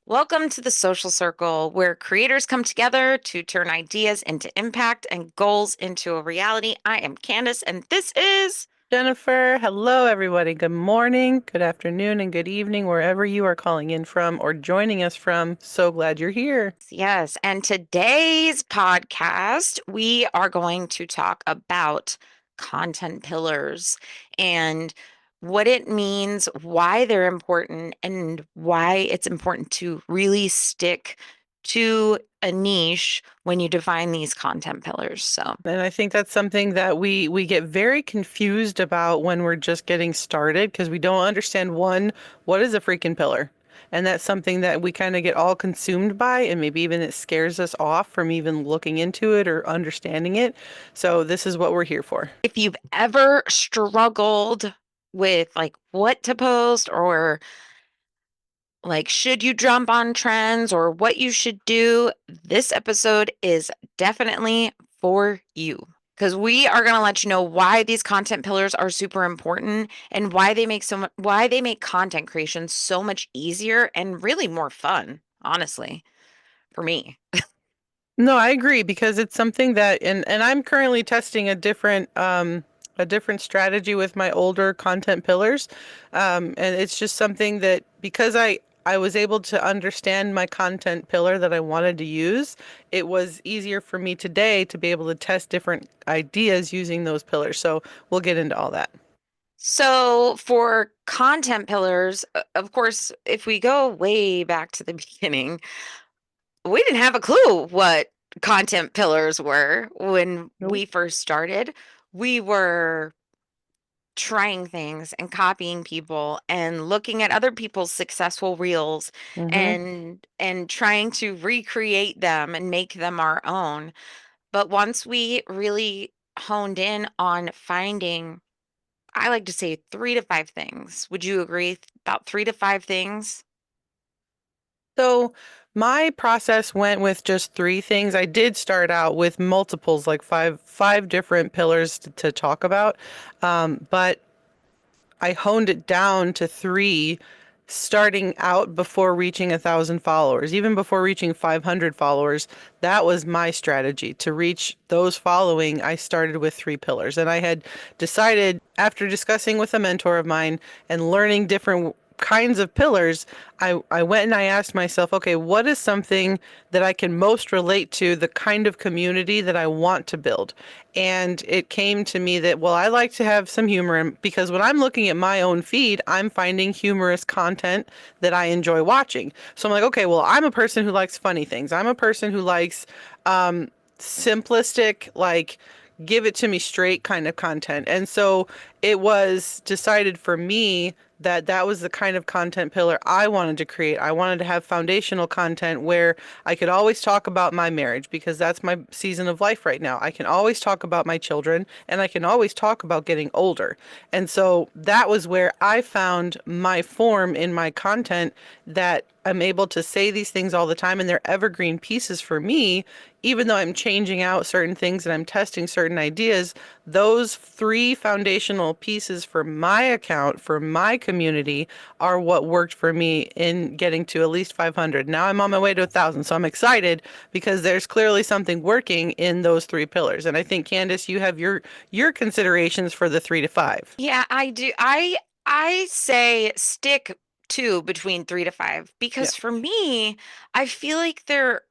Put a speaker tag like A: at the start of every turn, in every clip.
A: Welcome to the social circle where creators come together to turn ideas into impact and goals into a reality. I am Candace, and this is
B: Jennifer, hello everybody. Good morning, good afternoon, and good evening, wherever you are calling in from or joining us from. So glad you're here.
A: Yes. And today's podcast, we are going to talk about content pillars and what it means, why they're important, and why it's important to really stick to a niche when you define these content pillars. So,
B: And I think that's something that we get very confused about when we're just getting started because we don't understand one, what is a freaking pillar? And that's something that we kind of get all consumed by, and maybe even it scares us off from even looking into it or understanding it. So this is what we're here for.
A: if you've ever struggled with like what to post or like should you jump on trends or what you should do, this episode is definitely for you. Because we are going to let you know why these content pillars are super important and why they make why they make content creation so much easier and really more fun, honestly, for me.
B: No, I agree because it's something that and I'm currently testing a different strategy with my older content pillars. And it's just something that because I was able to understand my content pillar that I wanted to use, it was easier for me today to be able to test different ideas using those pillars. So we'll get into all that.
A: So, for content pillars, of course, if we go way back to the beginning, we didn't have a clue what content pillars were when
B: Nope.
A: we first started. We were trying things and copying people and looking at other people's successful reels
B: Mm-hmm.
A: and trying to recreate them and make them our own. But once we really honed in on finding, I like to say 3 to 5 things. Would you agree about 3 to 5 things?
B: So my process went with just three things. I did start out with multiples, like five different pillars to talk about, but I honed it down to three, starting out before reaching 1,000 followers, even before reaching 500 followers. That was my strategy to reach those following. I started with three pillars, and I had decided after discussing with a mentor of mine and learning different kinds of pillars, I went and I asked myself, okay, what is something that I can most relate to the kind of community that I want to build? And it came to me that, well, I like to have some humor because when I'm looking at my own feed, I'm finding humorous content that I enjoy watching. So I'm like, okay, well, I'm a person who likes funny things. I'm a person who likes simplistic, like, give it to me straight kind of content. And so it was decided for me that that was the kind of content pillar I wanted to create. I wanted to have foundational content where I could always talk about my marriage because that's my season of life right now. I can always talk about my children and I can always talk about getting older. And so that was where I found my form in my content that I'm able to say these things all the time and they're evergreen pieces for me, even though I'm changing out certain things and I'm testing certain ideas. Those three foundational pieces for my account, for my community, are what worked for me in getting to at least 500. Now I'm on my way to 1,000, so I'm excited because there's clearly something working in those three pillars. And I think, Candace, you have your considerations for the 3 to 5.
A: Yeah, I do. I say stick to between 3 to 5
B: Yeah.
A: because for me, I feel like they're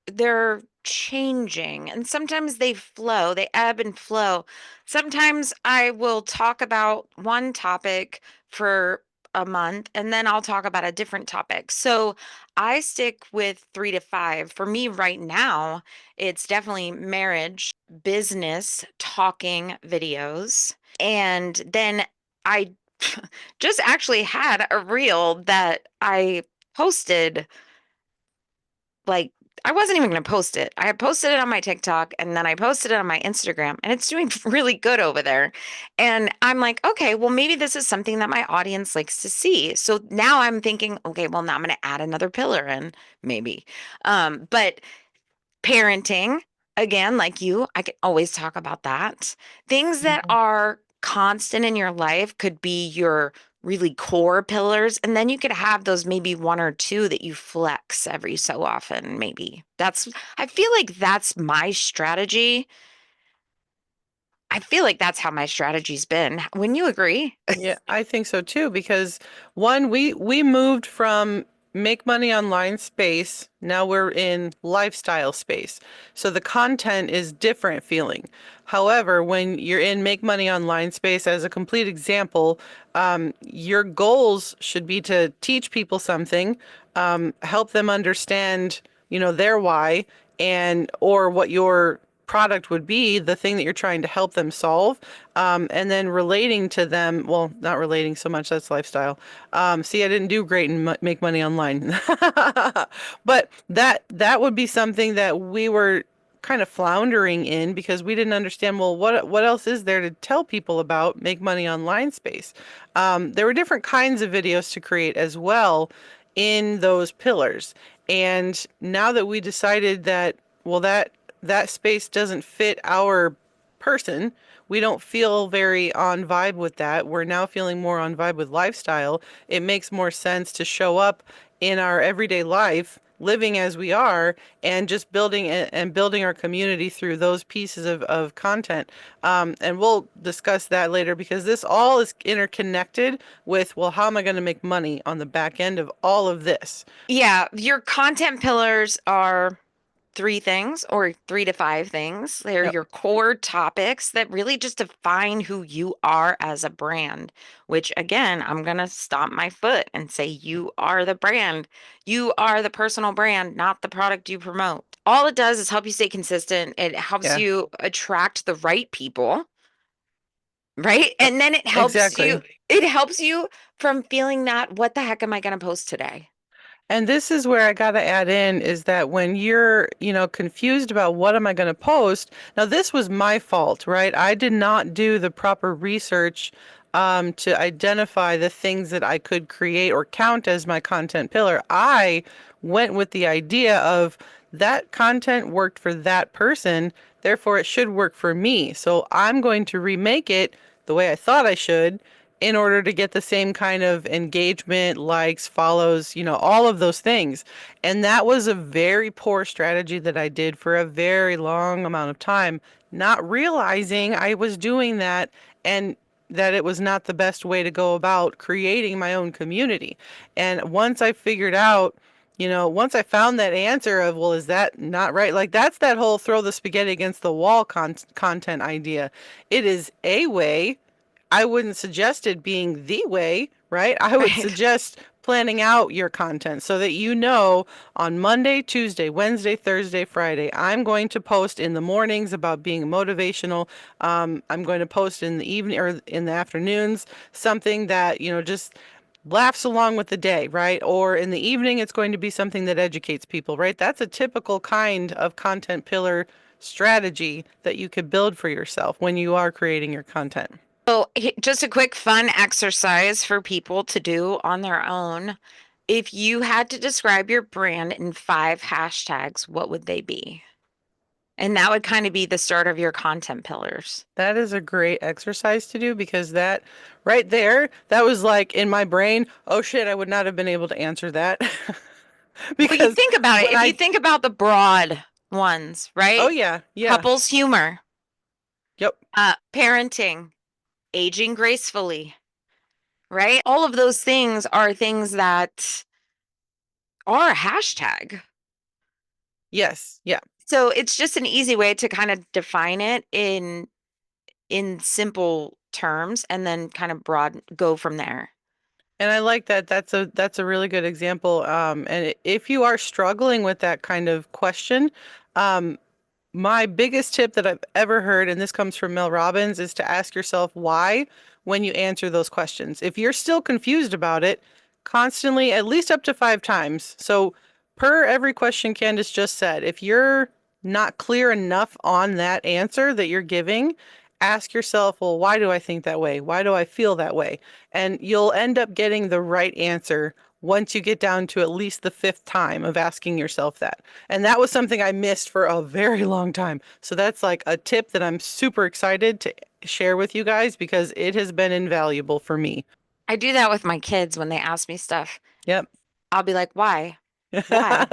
A: changing and sometimes they flow, they ebb and flow. Sometimes I will talk about one topic for a month and then I'll talk about a different topic. So I stick with 3 to 5. For me right now, it's definitely marriage, business, talking videos. And then I just actually had a reel that I posted, like, I wasn't even going to post it. I had posted it on my TikTok and then I posted it on my Instagram, and it's doing really good over there. And I'm like, okay, well, maybe this is something that my audience likes to see. So now I'm thinking, okay, well, now I'm going to add another pillar in, maybe. But parenting, again, like you, I can always talk about that. Things that
B: Mhm.
A: are constant in your life could be your really core pillars, and then you could have those maybe one or two that you flex every so often, maybe. I feel like that's my strategy. I feel like that's how my strategy's been. Wouldn't you agree?
B: Yeah, I think so too, because one, we moved from make money online space. Now we're in lifestyle space. So the content is different feeling. However, when you're in make money online space, as a complete example, your goals should be to teach people something, help them understand, their why and or what your product would be, the thing that you're trying to help them solve, and then relating to them. Well, not relating so much, that's lifestyle. See, I didn't do great in make money online. But that would be something that we were kind of floundering in because we didn't understand, well, what else is there to tell people about make money online space. There were different kinds of videos to create as well in those pillars. And now that we decided that, well, that space doesn't fit our person, we don't feel very on vibe with that. We're now feeling more on vibe with lifestyle. It makes more sense to show up in our everyday life, living as we are, and just building our community through those pieces of content. And we'll discuss that later because this all is interconnected with, well, how am I going to make money on the back end of all of this?
A: Yeah, your content pillars are three things or three to five things. They're
B: Yep.
A: your core topics that really just define who you are as a brand, which again, I'm going to stomp my foot and say you are the brand. You are the personal brand, not the product you promote. All it does is help you stay consistent. It helps
B: Yeah.
A: you attract the right people, right?
B: Yep.
A: And then
B: Exactly.
A: it helps you from feeling that, what the heck am I going to post today?
B: And this is where I got to add in is that when you're, confused about what am I going to post. Now, this was my fault, right? I did not do the proper research to identify the things that I could create or count as my content pillar. I went with the idea of that content worked for that person, therefore it should work for me. So I'm going to remake it the way I thought I should in order to get the same kind of engagement, likes, follows, all of those things. And that was a very poor strategy that I did for a very long amount of time, not realizing I was doing that and that it was not the best way to go about creating my own community. And once I figured out, once I found that answer of, well, is that not right? Like that's that whole throw the spaghetti against the wall content idea. It is a way. I wouldn't suggest it being the way, right? I would
A: Right.
B: suggest planning out your content so that on Monday, Tuesday, Wednesday, Thursday, Friday, I'm going to post in the mornings about being motivational. I'm going to post in the evening or in the afternoons, something that, just laughs along with the day, right? Or in the evening, it's going to be something that educates people, right? That's a typical kind of content pillar strategy that you could build for yourself when you are creating your content.
A: So, just a quick fun exercise for people to do on their own. If you had to describe your brand in five hashtags, what would they be? And that would kind of be the start of your content pillars.
B: That is a great exercise to do because that right there, that was like in my brain, oh shit, I would not have been able to answer that.
A: Well, you
B: Because
A: think about it.
B: when
A: If you
B: I,
A: think about the broad ones,
B: oh
A: right?
B: yeah, yeah,
A: Couples humor,
B: yep,
A: parenting, aging gracefully, right? All of those things are things that are a hashtag.
B: yes, yeah.
A: So it's just an easy way to kind of define it in simple terms and then kind of broad go from there.
B: And I like that. That's a really good example. And if you are struggling with that kind of question, um, my biggest tip that I've ever heard, and this comes from Mel Robbins, is to ask yourself why when you answer those questions. If you're still confused about it, constantly, at least up to 5 times. So, per every question Candace just said, if you're not clear enough on that answer that you're giving, ask yourself, well, why do I think that way? Why do I feel that way? And you'll end up getting the right answer once you get down to at least the fifth time of asking yourself that. And that was something I missed for a very long time. So that's like a tip that I'm super excited to share with you guys because it has been invaluable for me.
A: I do that with my kids when they ask me stuff.
B: Yep.
A: I'll be like, why? Why?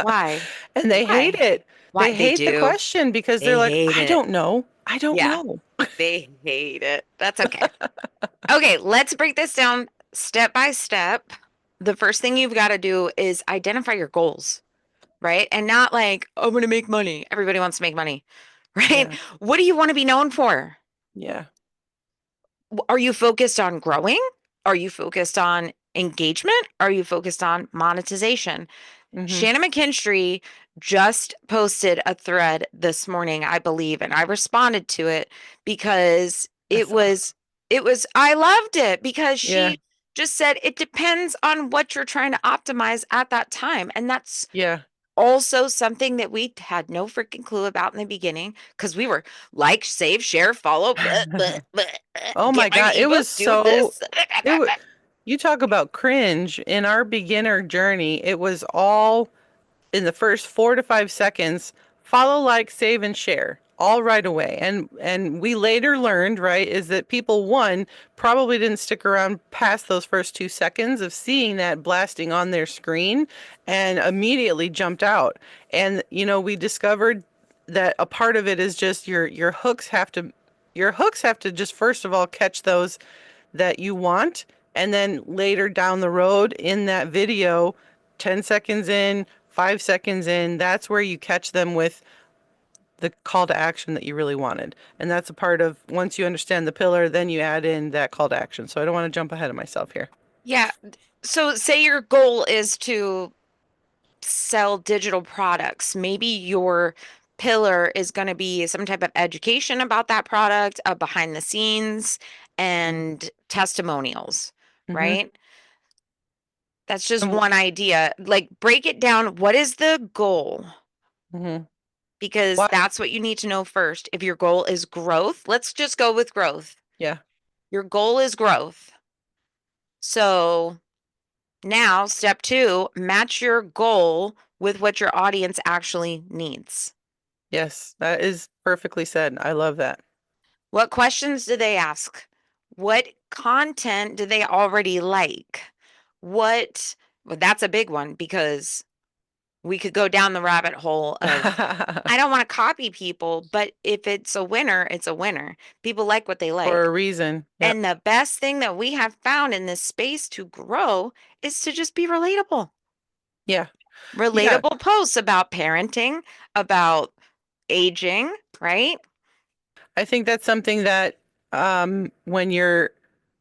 A: Why?
B: And they hate
A: Why?
B: it.
A: Why?
B: They
A: They
B: hate the
A: do.
B: question because they're
A: They
B: like,
A: hate
B: I
A: it.
B: don't know. I don't
A: Yeah,
B: know.
A: they hate it. That's okay. Okay, let's break this down step by step. The first thing you've got to do is identify your goals, right? And not like, I'm going to make money. Everybody wants to make money, right?
B: Yeah.
A: What do you want to be known for?
B: Yeah.
A: Are you focused on growing? Are you focused on engagement? Are you focused on monetization?
B: Hmm.
A: Shannon McKinstry just posted a thread this morning, I believe, and I responded to it because
B: I
A: it
B: saw.
A: was I loved it because
B: Yeah.
A: she just said it depends on what you're trying to optimize at that time. And that's
B: Yeah.
A: also something that we had no freaking clue about in the beginning because we were like, save, share, follow,
B: Oh my
A: get my
B: God. It was
A: ebook, do
B: so,
A: this.
B: it was, you talk about cringe in our beginner journey. It was all in the first 4 to 5 seconds, follow, like, save, and share all right away. And we later learned, right, is that people, one, probably didn't stick around past those first 2 seconds of seeing that blasting on their screen and immediately jumped out. And we discovered that a part of it is just your hooks have to just first of all catch those that you want. And then later down the road in that video, 10 seconds in, 5 seconds in, that's where you catch them with the call to action that you really wanted. And that's a part of once you understand the pillar, then you add in that call to action. So I don't want to jump ahead of myself here.
A: Yeah. So say your goal is to sell digital products. Maybe your pillar is going to be some type of education about that product, behind the scenes, and testimonials,
B: Mm-hmm.
A: right? That's just
B: And,
A: one idea. Like, break it down. What is the goal?
B: mm-hmm.
A: Because
B: Why?
A: that's what you need to know first. If your goal is growth, let's just go with growth.
B: Yeah.
A: Your goal is growth. So now, step two, match your goal with what your audience actually needs.
B: Yes, that is perfectly said. I love that.
A: What questions do they ask? What content do they already like? Well, that's a big one because we could go down the rabbit hole of, I don't want to copy people, but if it's a winner, it's a winner. People like what they
B: For
A: like.
B: a reason. Yep.
A: And the best thing that we have found in this space to grow is to just be relatable.
B: Yeah. Yeah.
A: Relatable posts about parenting, about aging, right?
B: I think that's something that when you're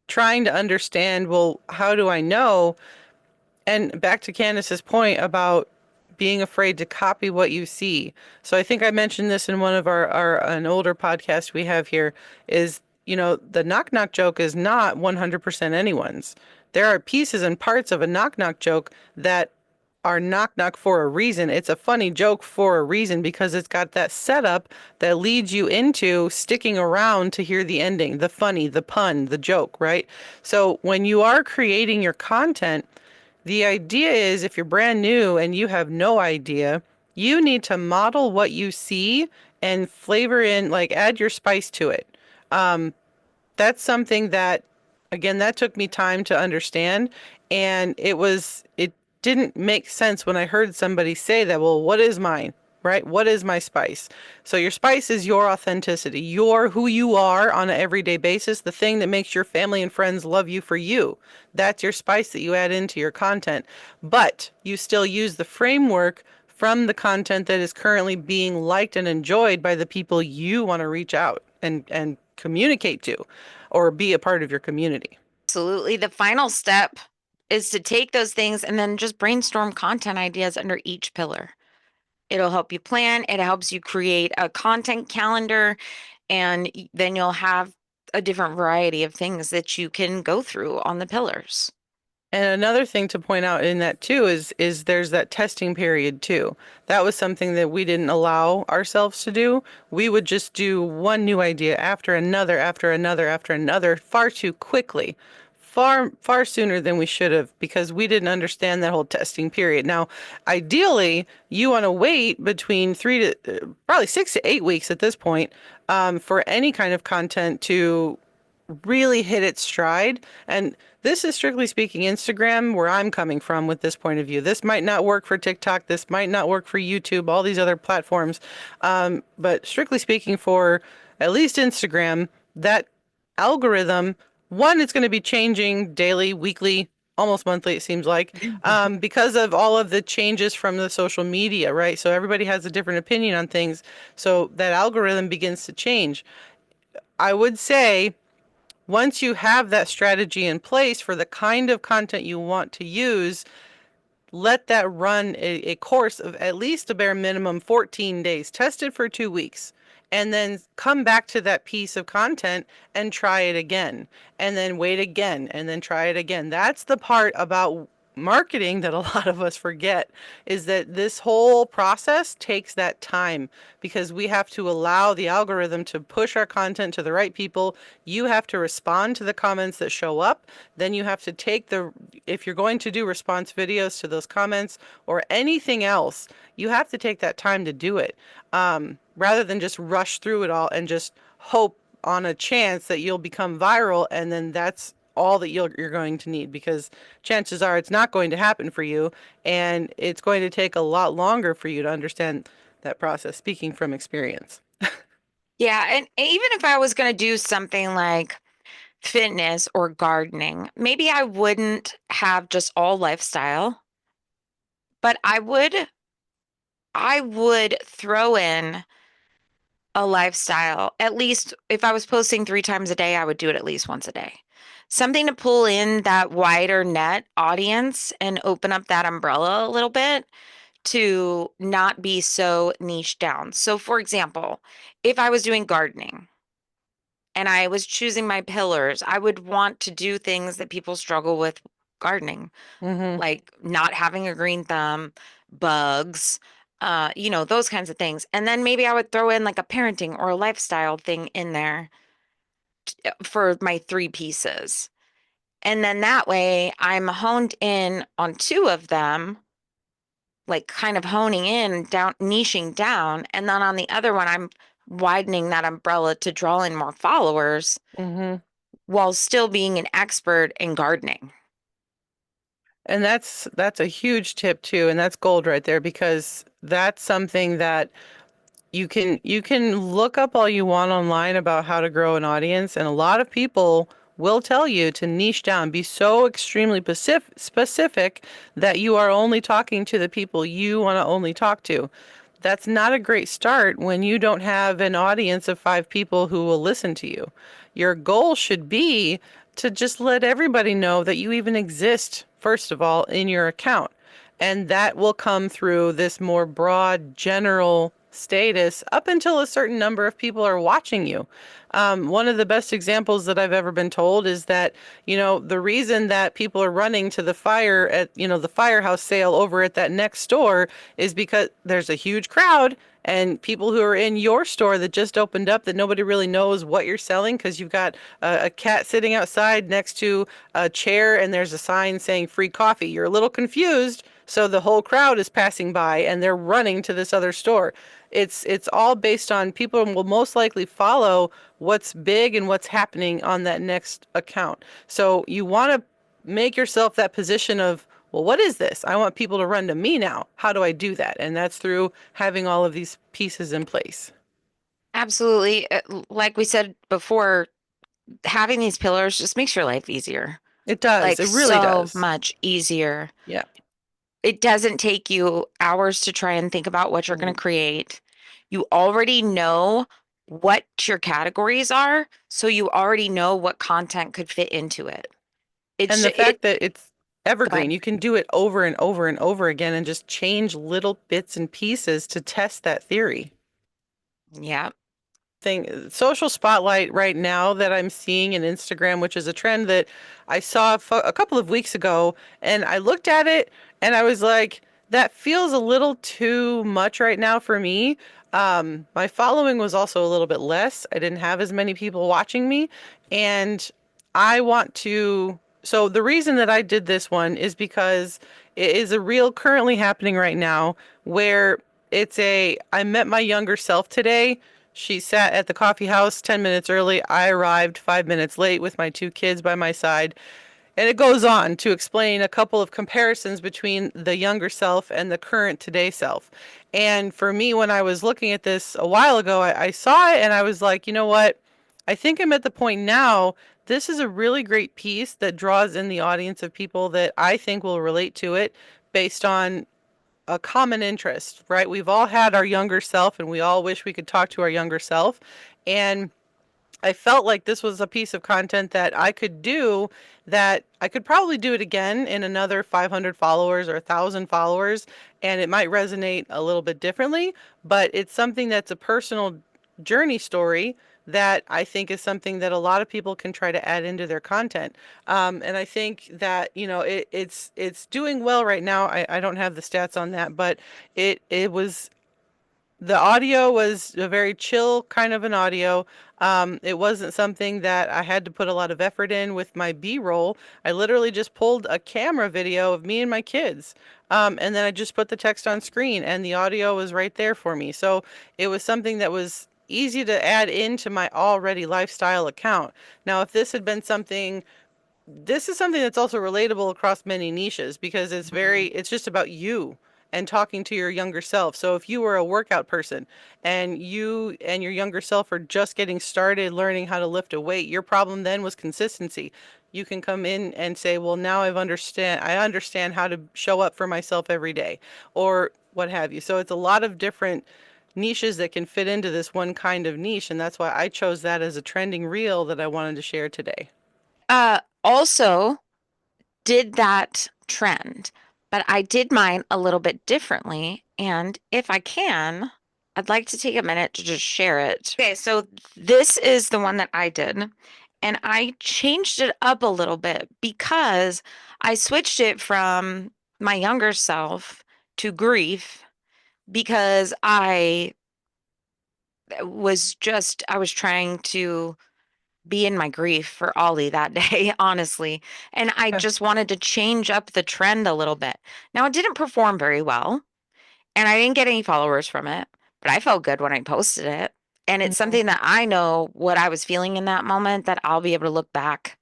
B: trying to understand, well, how do I know? And back to Candace's point about being afraid to copy what you see. So I think I mentioned this in one of our an older podcast we have here is, the knock knock joke is not 100% anyone's. There are pieces and parts of a knock knock joke that are knock knock for a reason. It's a funny joke for a reason because it's got that setup that leads you into sticking around to hear the ending, the funny, the pun, the joke, right? So when you are creating your content, the idea is if you're brand new and you have no idea, you need to model what you see and flavor in, like add your spice to it. That's something that, again, that took me time to understand. And it didn't make sense when I heard somebody say that, well, what is mine? Right? What is my spice? So your spice is your authenticity, your who you are on an everyday basis, the thing that makes your family and friends love you for you. That's your spice that you add into your content. But you still use the framework from the content that is currently being liked and enjoyed by the people you want to reach out and communicate to or be a part of your community.
A: Absolutely. The final step is to take those things and then just brainstorm content ideas under each pillar. It'll help you plan, it helps you create a content calendar, and then you'll have a different variety of things that you can go through on the pillars.
B: And another thing to point out in that too is there's that testing period too. That was something that we didn't allow ourselves to do. We would just do one new idea after another, after another, after another, far too quickly. Far, far sooner than we should have because we didn't understand that whole testing period. Now, ideally, you want to wait between probably 6 to 8 weeks at this point, for any kind of content to really hit its stride. And this is strictly speaking Instagram, where I'm coming from with this point of view. This might not work for TikTok. This might not work for YouTube, all these other platforms. But strictly speaking, for at least Instagram, that algorithm, one, it's going to be changing daily, weekly, almost monthly, it seems like, because of all of the changes from the social media, right? So everybody has a different opinion on things. So that algorithm begins to change. I would say once you have that strategy in place for the kind of content you want to use, let that run a course of at least a bare minimum 14 days, test it for 2 weeks, and then come back to that piece of content and try it again, and then wait again, and then try it again. That's the part about marketing that a lot of us forget, is that this whole process takes that time because we have to allow the algorithm to push our content to the right people. You have to respond to the comments that show up. Then you have to take if you're going to do response videos to those comments or anything else, you have to take that time to do it, rather than just rush through it all and just hope on a chance that you'll become viral, and then that's all that you're going to need, because chances are it's not going to happen for you, and it's going to take a lot longer for you to understand that process, speaking from experience.
A: Yeah, and even if I was going to do something like fitness or gardening, maybe I wouldn't have just all lifestyle, but I would throw in a lifestyle. At least if I was posting 3 times a day, I would do it at least once a day. Something to pull in that wider net audience and open up that umbrella a little bit to not be so niche down. So, for example, if I was doing gardening and I was choosing my pillars, I would want to do things that people struggle with gardening,
B: Mm-hmm.
A: like not having a green thumb, bugs, those kinds of things. And then maybe I would throw in like a parenting or a lifestyle thing in there for my 3 pieces. And then that way I'm honed in on 2 of them, like kind of honing in, down, niching down. And then on the other one, I'm widening that umbrella to draw in more followers
B: Mm-hmm.
A: while still being an expert in gardening.
B: And that's a huge tip too, and that's gold right there, because that's something that you can look up all you want online about how to grow an audience, and a lot of people will tell you to niche down, be so extremely specific that you are only talking to the people you want to only talk to. That's not a great start when you don't have an audience of 5 people who will listen to you. Your goal should be to just let everybody know that you even exist, first of all, in your account. And that will come through this more broad, general status up until a certain number of people are watching you. One of the best examples that I've ever been told is that, the reason that people are running to the fire at, the firehouse sale over at that next store is because there's a huge crowd and people who are in your store that just opened up that nobody really knows what you're selling, because you've got a cat sitting outside next to a chair and there's a sign saying free coffee. You're a little confused. So the whole crowd is passing by and they're running to this other store. It's all based on people will most likely follow what's big and what's happening on that next account. So you want to make yourself that position of, well, what is this? I want people to run to me now. How do I do that? And that's through having all of these pieces in place.
A: Absolutely. Like we said before, having these pillars just makes your life easier,
B: It does.
A: like
B: It really
A: so
B: does.
A: much easier.
B: Yeah.
A: It doesn't take you hours to try and think about what you're going
B: Mhm.
A: to create. You already know what your categories are, so you already know what content could fit into it.
B: And the
A: It
B: fact that it's
A: Go
B: evergreen,
A: ahead.
B: you can do it over and over and over again and just change little bits and pieces to test that theory.
A: Yeah.
B: Thing social spotlight right now that I'm seeing in Instagram, which is a trend that I saw a couple of weeks ago, and I looked at it and I was like, that feels a little too much right now for me. My following was also a little bit less. I didn't have as many people watching me, and I want to. So the reason that I did this one is because it is a real currently happening right now where I met my younger self today. She sat at the coffee house 10 minutes early. I arrived 5 minutes late with my two kids by my side. And it goes on to explain a couple of comparisons between the younger self and the current today self. And for me, when I was looking at this a while ago, I saw it and I was like, you know what? I think I'm at the point now. This is a really great piece that draws in the audience of people that I think will relate to it based on a common interest, right? We've all had our younger self and we all wish we could talk to our younger self. And I felt like this was a piece of content that I could do, that I could probably do it again in another 500 followers or 1,000 followers, and it might resonate a little bit differently, but it's something that's a personal journey story that I think is something that a lot of people can try to add into their content. And I think that, it's doing well right now. I don't have the stats on that, but it was the audio was a very chill kind of an audio. It wasn't something that I had to put a lot of effort in with my B-roll. I literally just pulled a camera video of me and my kids. And then I just put the text on screen and the audio was right there for me. So it was something that was easy to add into my already lifestyle account. Now, if this is something that's also relatable across many niches because it's just about you and talking to your younger self. So if you were a workout person and you and your younger self are just getting started learning how to lift a weight, your problem then was consistency. You can come in and say, well, now I understand how to show up for myself every day or what have you. So it's a lot of different niches that can fit into this one kind of niche. And that's why I chose that as a trending reel that I wanted to share today.
A: Also did that trend, but I did mine a little bit differently. And if I can, I'd like to take a minute to just share it. Okay, so this is the one that I did, and I changed it up a little bit because I switched it from my younger self to grief because I was trying to be in my grief for Ollie that day, honestly. And I just wanted to change up the trend a little bit. Now, it didn't perform very well, and I didn't get any followers from it, but I felt good when I posted it. And it's
B: Mhm.
A: something that I know what I was feeling in that moment that I'll be able to look back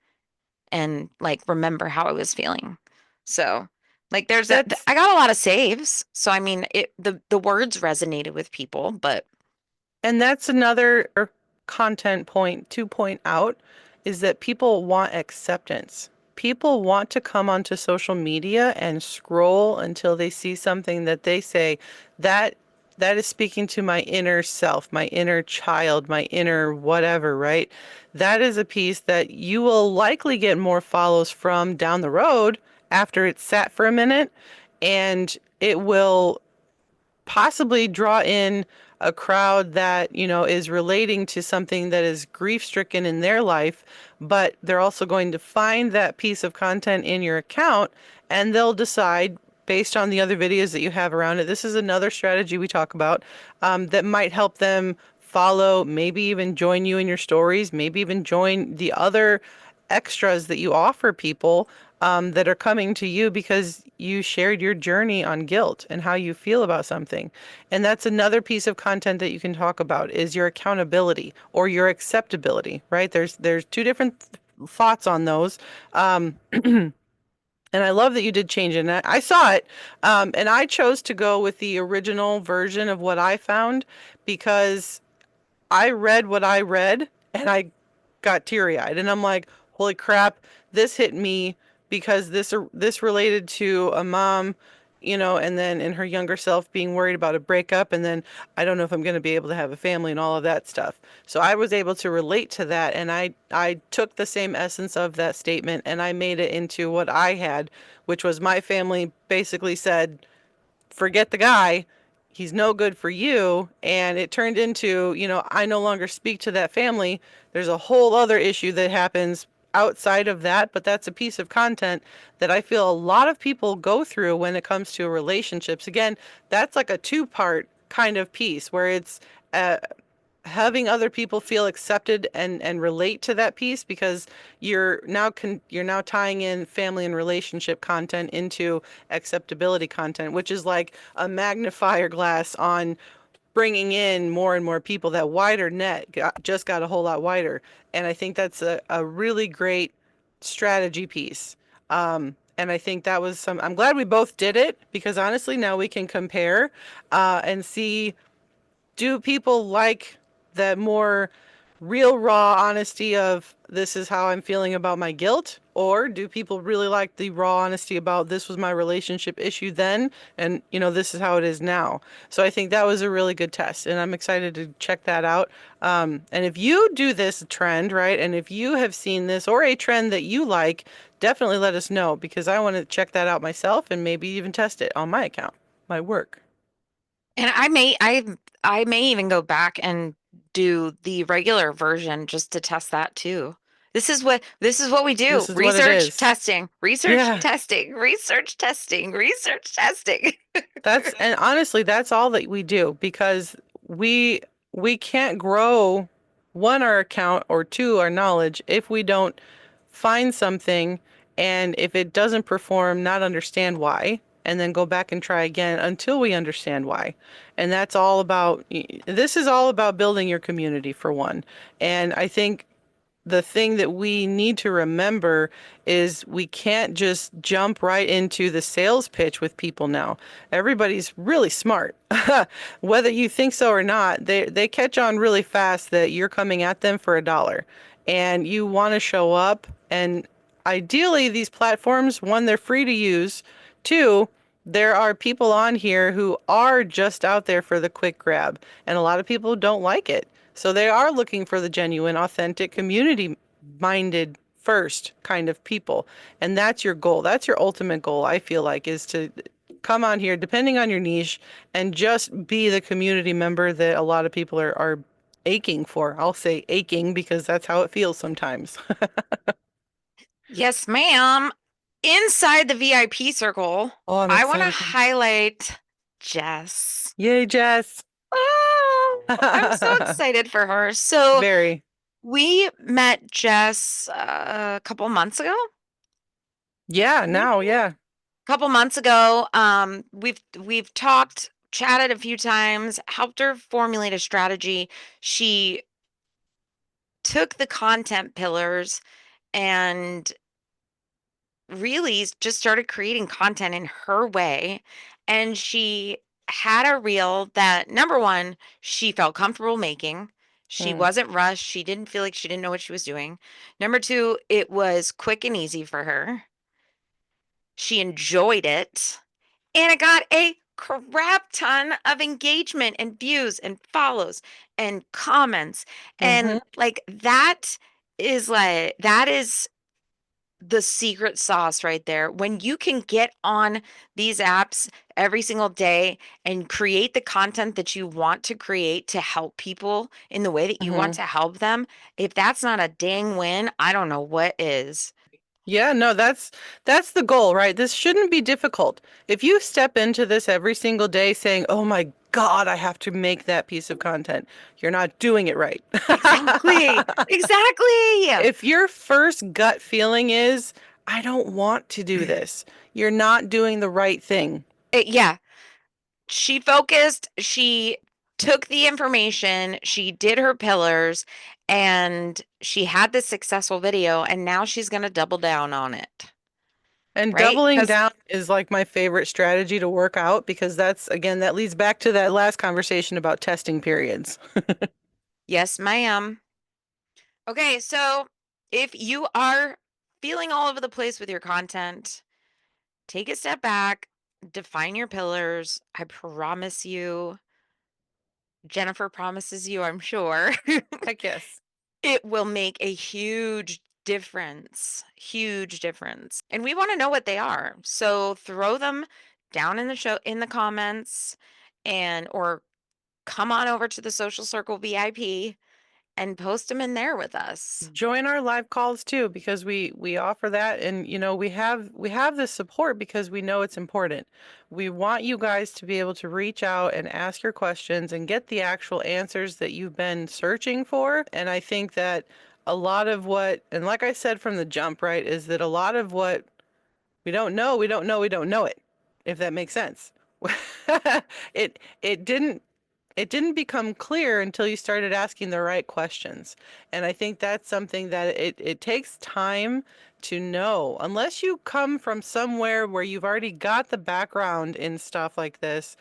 A: and like remember how I was feeling. So, like there's that
B: That's
A: I got a lot of saves. So I mean, the words resonated with people, but
B: And that's another content point to point out is that people want acceptance. People want to come onto social media and scroll until they see something that they say that that is speaking to my inner self, my inner child, my inner whatever, right? That is a piece that you will likely get more follows from down the road after it's sat for a minute, and it will possibly draw in a crowd that, is relating to something that is grief stricken in their life, but they're also going to find that piece of content in your account and they'll decide based on the other videos that you have around it. This is another strategy we talk about that might help them follow, maybe even join you in your stories, maybe even join the other extras that you offer people that are coming to you because you shared your journey on guilt and how you feel about something. And that's another piece of content that you can talk about is your accountability or your acceptability, right? There's two different thoughts on those. And I love that you did change it. And I saw it, and I chose to go with the original version of what I found because I read what I read and I got teary-eyed and I'm like, "Holy crap, this hit me because this related to a mom, and then in her younger self being worried about a breakup and then I don't know if I'm going to be able to have a family and all of that stuff." So I was able to relate to that and I took the same essence of that statement and I made it into what I had, which was my family basically said, forget the guy. He's no good for you. And it turned into, I no longer speak to that family. There's a whole other issue that happens outside of that, but that's a piece of content that I feel a lot of people go through when it comes to relationships. Again, that's like a two-part kind of piece where it's uh, having other people feel accepted and relate to that piece because you're now tying in family and relationship content into acceptability content, which is like a magnifier glass on bringing in more and more people. That wider net just got a whole lot wider. And I think that's a really great strategy piece. And I think that was I'm glad we both did it because honestly, now we can compare and see, do people like that more real raw honesty of this is how I'm feeling about my guilt? Or do people really like the raw honesty about this was my relationship issue then and this is how it is now? So I think that was a really good test and I'm excited to check that out. And if you do this trend, right, and if you have seen this or a trend that you like, definitely let us know because I want to check that out myself and maybe even test it on my account, my work.
A: And I may even go back and do the regular version just to test that too. This is what we
B: This
A: do.
B: is what it
A: Research,
B: is.
A: testing, research,
B: Yeah.
A: testing, research, testing, research, testing.
B: And honestly, that's all that we do because we we can't grow one our account or two our knowledge if we don't find something and if it doesn't perform, not understand why, and then go back and try again until we understand why. And that's all about this is all about building your community for one. And I think the thing that we need to remember is we can't just jump right into the sales pitch with people now. Everybody's really smart. Whether you think so or not, they catch on really fast that you're coming at them for $1. And you want to show up and ideally these platforms, one, they're free to use. Two, there are people on here who are just out there for the quick grab, and a lot of people don't like it. So they are looking for the genuine, authentic, community minded first kind of people. And that's your goal. That's your ultimate goal, I feel like, is to come on here, depending on your niche, and just be the community member that a lot of people are aching for. I'll say aching because that's how it feels sometimes.
A: Yes, ma'am. Inside the VIP circle,
B: Oh, I'm
A: I want to
B: excited.
A: highlight Jess.
B: Yay, Jess.
A: Oh, I'm so excited for her. So
B: Very.
A: we met Jess a couple months ago,
B: Yeah,
A: maybe
B: now, yeah.
A: a couple months ago. We've talked, chatted a few times, helped her formulate a strategy. She took the content pillars and really just started creating content in her way. And she had a reel that, number one, she felt comfortable making. She
B: Mm.
A: wasn't rushed. She didn't feel like she didn't know what she was doing. Number two, it was quick and easy for her. She enjoyed it. And it got a crap ton of engagement and views and follows and comments.
B: Mm-hmm.
A: And that is the secret sauce right there. When you can get on these apps every single day and create the content that you want to create to help people in the way that you want
B: Mm-hmm.
A: to help them, if that's not a dang win, I don't know what is.
B: Yeah, no, that's the goal, right? This shouldn't be difficult. If you step into this every single day saying, "Oh my God, I have to make that piece of content," you're not doing it right.
A: Exactly. Exactly.
B: If your first gut feeling is, "I don't want to do this," you're not doing the right thing.
A: Yeah. She focused, she took the information, she did her pillars, and she had this successful video, and now she's going to double down on it,
B: And
A: right?
B: doubling
A: Because,
B: down is like my favorite strategy to work out because that's, again, that leads back to that last conversation about testing periods.
A: yes, ma'am. Okay, so if you are feeling all over the place with your content, take a step back, define your pillars. I promise you, Jennifer promises you, I'm sure.
B: Heck yes.
A: It will make a huge difference, huge difference. And we want to know what they are. So throw them down in the comments and or come on over to the Social Circle VIP and post them in there with us.
B: Join our live calls too because we offer that and we have this support because we know it's important. We want you guys to be able to reach out and ask your questions and get the actual answers that you've been searching for. And I think that a lot of what, and like I said from the jump, right, is that a lot of what we don't know, we don't know, we don't know it, if that makes sense. It didn't it didn't become clear until you started asking the right questions. And I think that's something that it takes time to know. Unless you come from somewhere where you've already got the background in stuff like this,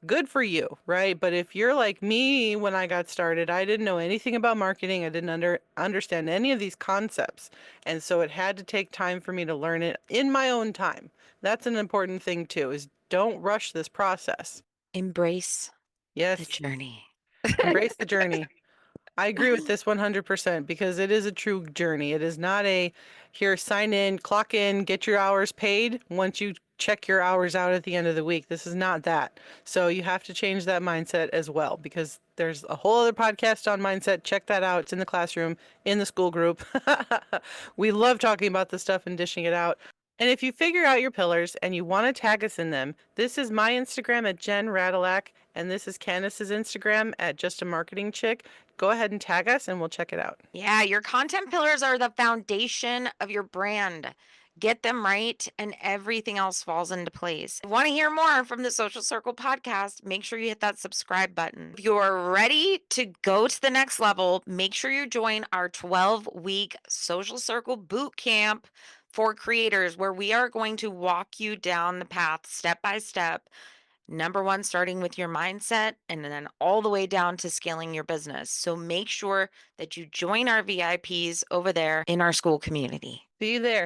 B: good for you, right? But if you're like me when I got started, I didn't know anything about marketing. I didn't understand any of these concepts. And so it had to take time for me to learn it in my own time. That's an important thing too, is don't rush this process.
A: Embrace the
B: Yes,
A: journey.
B: embrace the journey. I agree with this 100% because it is a true journey. It is not a here, sign in, clock in, get your hours paid once you check your hours out at the end of the week. This is not that. So you have to change that mindset as well because there's a whole other podcast on mindset. Check that out. It's in the classroom, in the school group. We love talking about this stuff and dishing it out. And if you figure out your pillars and you want to tag us in them, this is my Instagram at Jen Radalack, and this is Candace's Instagram at Just a Marketing Chick. Go ahead and tag us and we'll check it out.
A: Yeah, your content pillars are the foundation of your brand. Get them right, and everything else falls into place. If you want to hear more from the Social Circle podcast, make sure you hit that subscribe button. If you're ready to go to the next level, make sure you join our 12-week Social Circle boot camp for creators, where we are going to walk you down the path step by step. Number one, starting with your mindset and then all the way down to scaling your business. So make sure that you join our VIPs over there in our school community.
B: See you there.